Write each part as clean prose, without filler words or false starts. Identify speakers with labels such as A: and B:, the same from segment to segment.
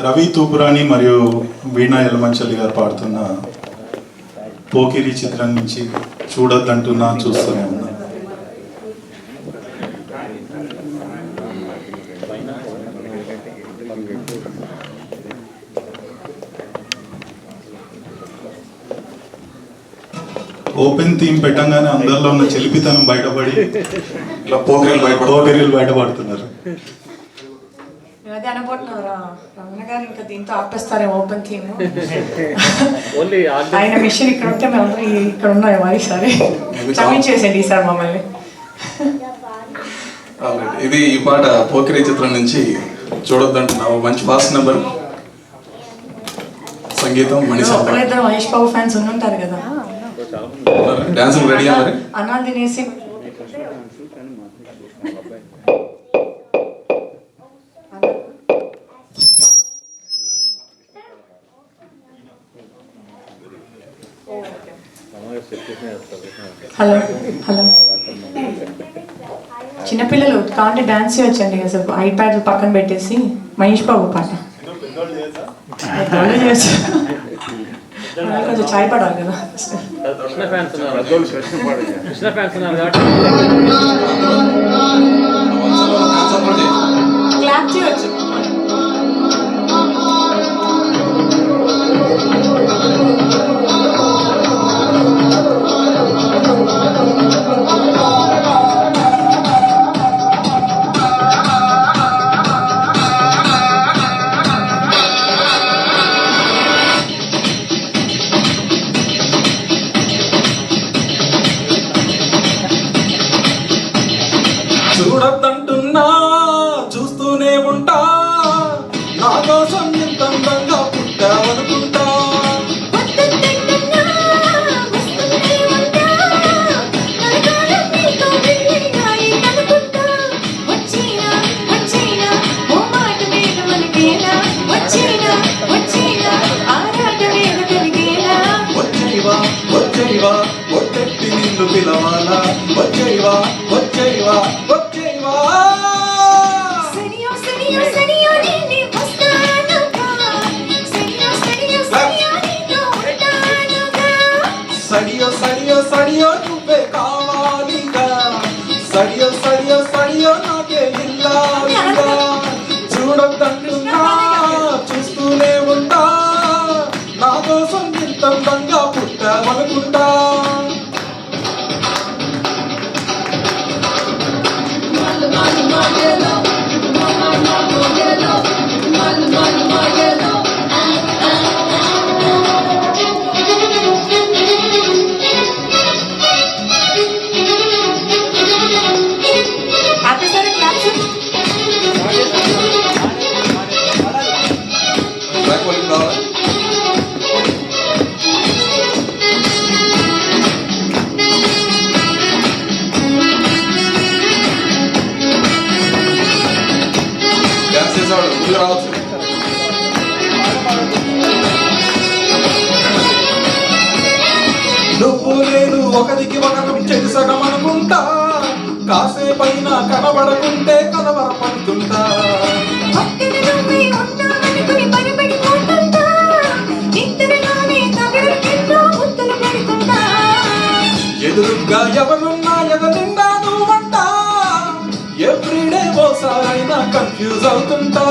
A: రవి తూపురాణి మరియు వీణా యలమంచలి గారు పాడుతున్న పోకిరి చిత్రం నుంచి చూడొద్దంటున్నా చూస్తూనే ఉన్నా. ఓపెన్ థీమ్ పెట్టంగానే అందరిలో ఉన్న చెలిపితనం బయటపడి ఇలా పోకిరీలు బయటపడుతున్నారు.
B: అదే అనుకుంటున్నారా రమణ గారు ఇంకా దీంతో ఆపేస్తారేమో ఓపెన్ థీమ్. ఆయన మిషన్ ఇక్కడ ఉంటే మేము ఇక్కడ ఉన్నాం ఈసారి క్షమించేసేయండి ఈసారి మమ్మల్ని.
C: ఇది ఈ పాట పోకిరి చిత్రం నుంచి చూడొద్దంటున్నావు. మంచి ఫాస్ట్ నెంబర్. సంగీతం
B: ఒకళ్ళిద్దరు మహేష్ బాబు ఫ్యాన్స్ ఉంటారు కదా.
C: డాన్స్ రెడీ మరి
B: అన్నాలు తినేసి హలో హలో చిన్నపిల్లలు కావాలంటే డాన్స్ చేయొచ్చండి. అసలు ఐప్యాడ్ పక్కన పెట్టేసి మహేష్ బాబు పాట చేయొచ్చు. కొంచెం చాయ్ పడాలి కదా. క్లాప్ చేయొచ్చు.
C: చూడొద్దంటున్నా చూస్తూనే ఉంటా, నా కోసం ఎంత అందంగా పుట్టావనుకుంటా. వచ్చేవా వచ్చేవా ఒట్టెట్టి నిన్ను పిలవాలా. వచ్చేవా వచ్చేవా వచ్చేవా సడియో సడియో సడియో నువ్వే కావాలిగా. సడియో సడియో సడియో నాకే ఇల్లాలిగా. చూడొద్దంటున్నా చూస్తూనే ఉంటా, నా కోసం ఇంత అందంగా పుట్టావనుకుంటా. నువ్వు నేను ఒకరికి ఒకరం చెరిసగం అనుకుంటా, కాసేపైనా కనబడకుంటే కలవరపడుతుంటా. ఎదురుగా ఎవరున్నా ఎదనిండా నువ్వంట, ఎవ్రీడే ఓసారైనా కన్ఫ్యూజ్ అవుతుంటా.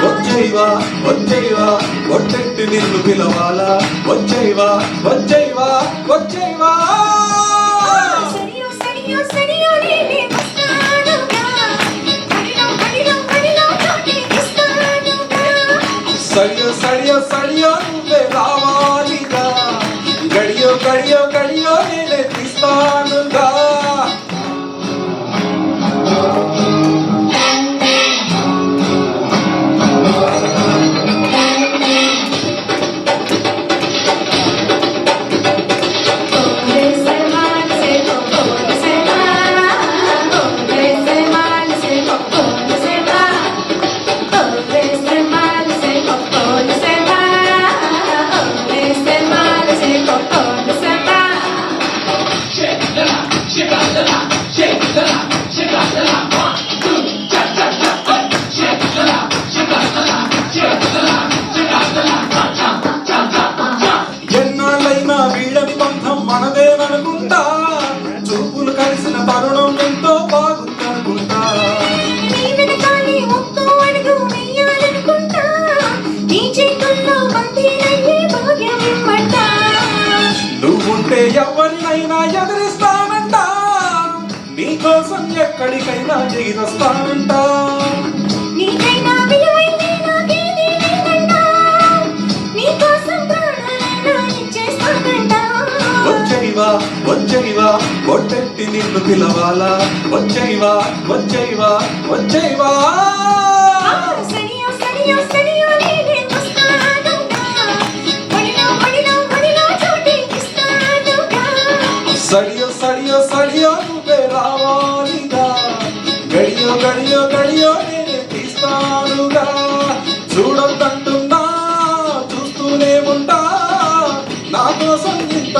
C: వచ్చేవా వచ్చేవా ఒట్టెట్టి నిన్ను పిలవాలా. వచ్చేవా వచ్చేవా వచ్చేవా సడియో సడియో సడియో నువ్వే రావాలిగా. గడియో గడియో గడియో నేనే తీస్తానుగా. ఉంటే ఎవరినైనా ఎదిరిస్తానంట, నీకోసం ఎక్కడికైనా ఎగిరొస్తానంట.
D: నీకైనా విలువైంది నాకేదీ లేదంట, నీకోసం ప్రాణాలైనా ఇచ్చేస్తానంట.
C: వచ్చైవా వచ్చైవా కొట్టెట్టి నిన్ను పిలవాలా, వచ్చైవా వచ్చైవా వచ్చైవా.
D: సడియో సడియో సడియో నేనే వస్తానుగా, ఒడిలో ఒడిలో ఒడిలో చోటే ఇస్తానుగా.
C: సడియో సడియో సడియో నువ్వే రావాలిగా, గడియో గడియో గడియో నేనే తీస్తానుగా. చూడొద్దంటున్నా చూస్తూనే ఉంటా, నా కోసం ఇంత